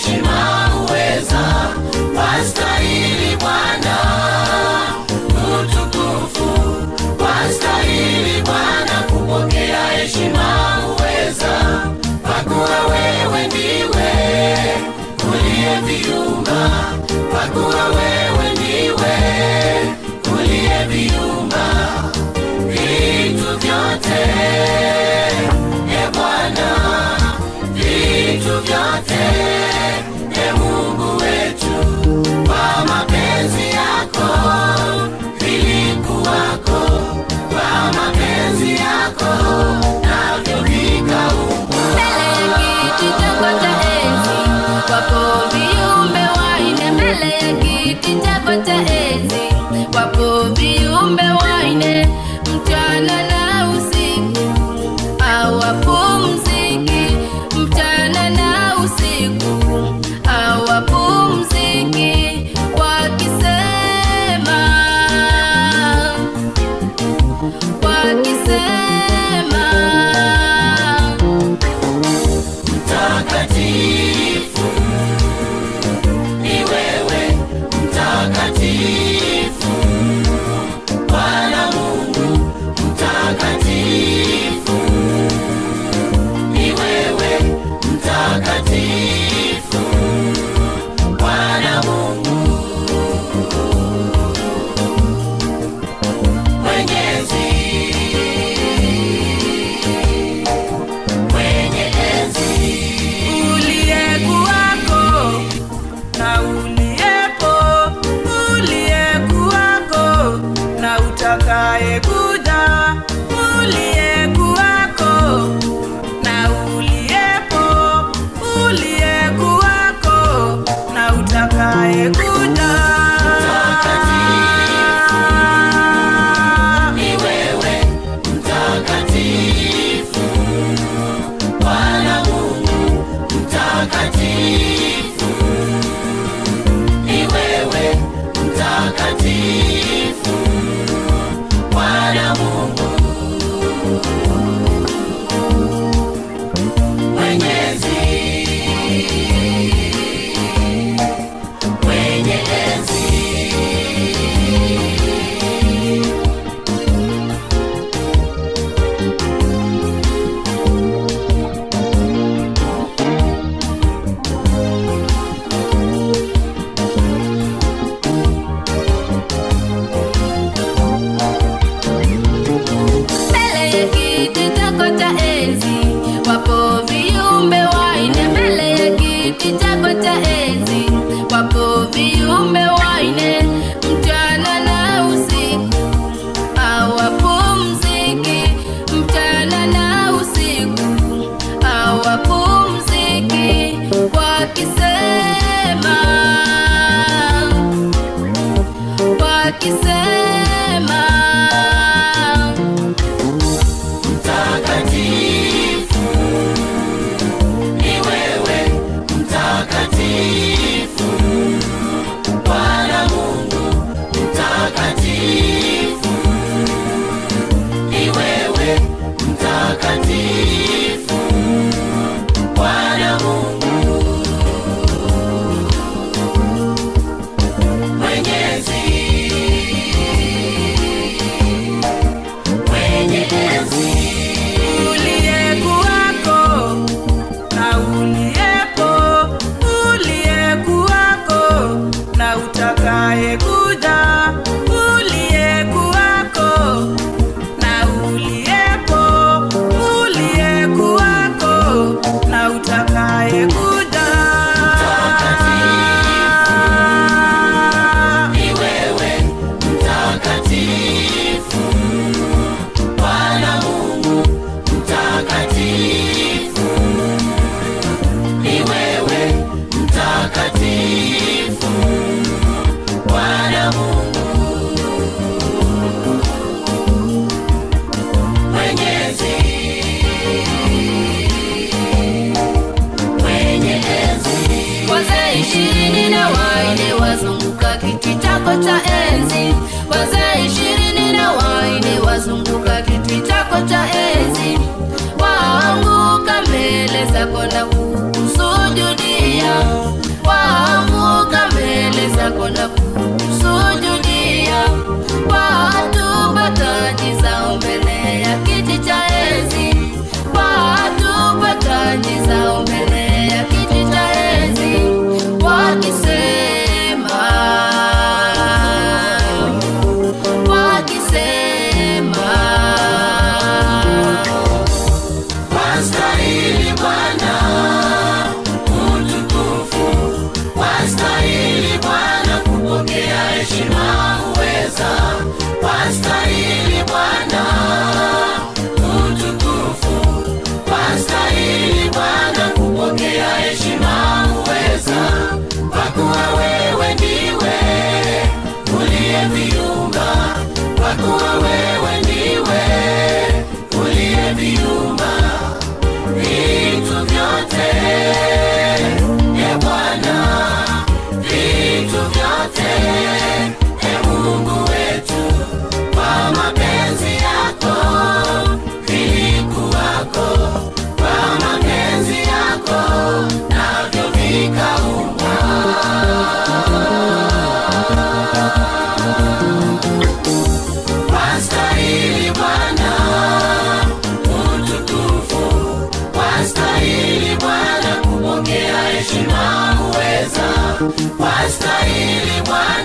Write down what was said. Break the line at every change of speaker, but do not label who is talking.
heshima uweza, wastahili Bwana utukufu, wastahili Bwana kupokea heshima uweza, kwa kuwa wewe ndiwe uliyeviumba, kwa kuwa wewe ndiwe uliyeviumba vitu vyote. E Bwana, vitu vyote, e Mungu wetu, kwa mapenzi yako vilikuwako, kwa mapenzi yako navyo vikaumbwa.
Mbele ya kiti chako cha enzi wapo viumbe wanne, mbele ya kiti chako cha enzi wapo viumbe wanne, mchana na usiku hawapumziki, mchana na usiku hawapumziki, wakisema
Mtakatifu ni wewe, mtakatifu Bwana Mungu, mtakatifu ni wewe, mtakatifu Bwana Mungu Mwenyezi, mwenye enzi,
uliyekuwako na uliyepo, uliyekuwako na utakayekuja, uliyekuwako na uliyepo, uliyekuwako na utakayekuja.
ni wewe, mtakatifu Bwana Mungu, mtakatifu ni wewe, mtakatifu Bwana Mungu Mwenyezi, mwenye enzi.
mbele ya kiti chako cha enzi wapo viumbe wanne, mbele ya kiti chako cha enzi wapo viumbe wanne, mchana na usiku hawapumziki, mchana na usiku hawapumziki, wakisema
Mtakatifu ni wewe, mtakatifu Bwana Mungu, mtakatifu ni wewe, mtakatifu Bwana Mungu Mwenyezi, mwenye enzi,
Uliyekuwako na uliyepo, uliyekuwako na utakayekuja, uliyekuwako na uliyepo, uliyekuwako na utakayekuja.
ni wewe, mtakatifu Bwana Mungu, mtakatifu ni wewe, mtakatifu Bwana Mungu Mwenyezi, mwenye enzi.
wazee 24 wazunguka kiti chako cha enzi, wazee 24 wazunguka kiti chako cha enzi, waanguka mbele zako na kukusujudia, dunia, waamuka mbele zako na kusujudia, watupa taji zao mbele ya kiti cha enzi, watupa taji zao mbele ya kiti cha enzi, wakisema, wakisema,
wastahili Bwana utukufu, wastahili Bwana kupokea heshima uweza, wastahili Bwana utukufu, wastahili Bwana kupokea heshima uweza, kwa kuwa wewe ndiwe uliyeviumba, kwa kuwa wewe ndiwe uliyeviumba vitu vyote, e Bwana, vitu vyote, e Mungu wetu, kwa mapenzi yako vilikuwako, kwa mapenzi yako navyo vikaumbwa. Wastahili Bwana utukufu, wastahili Bwana kupokea heshima uweza, wastahili Bwana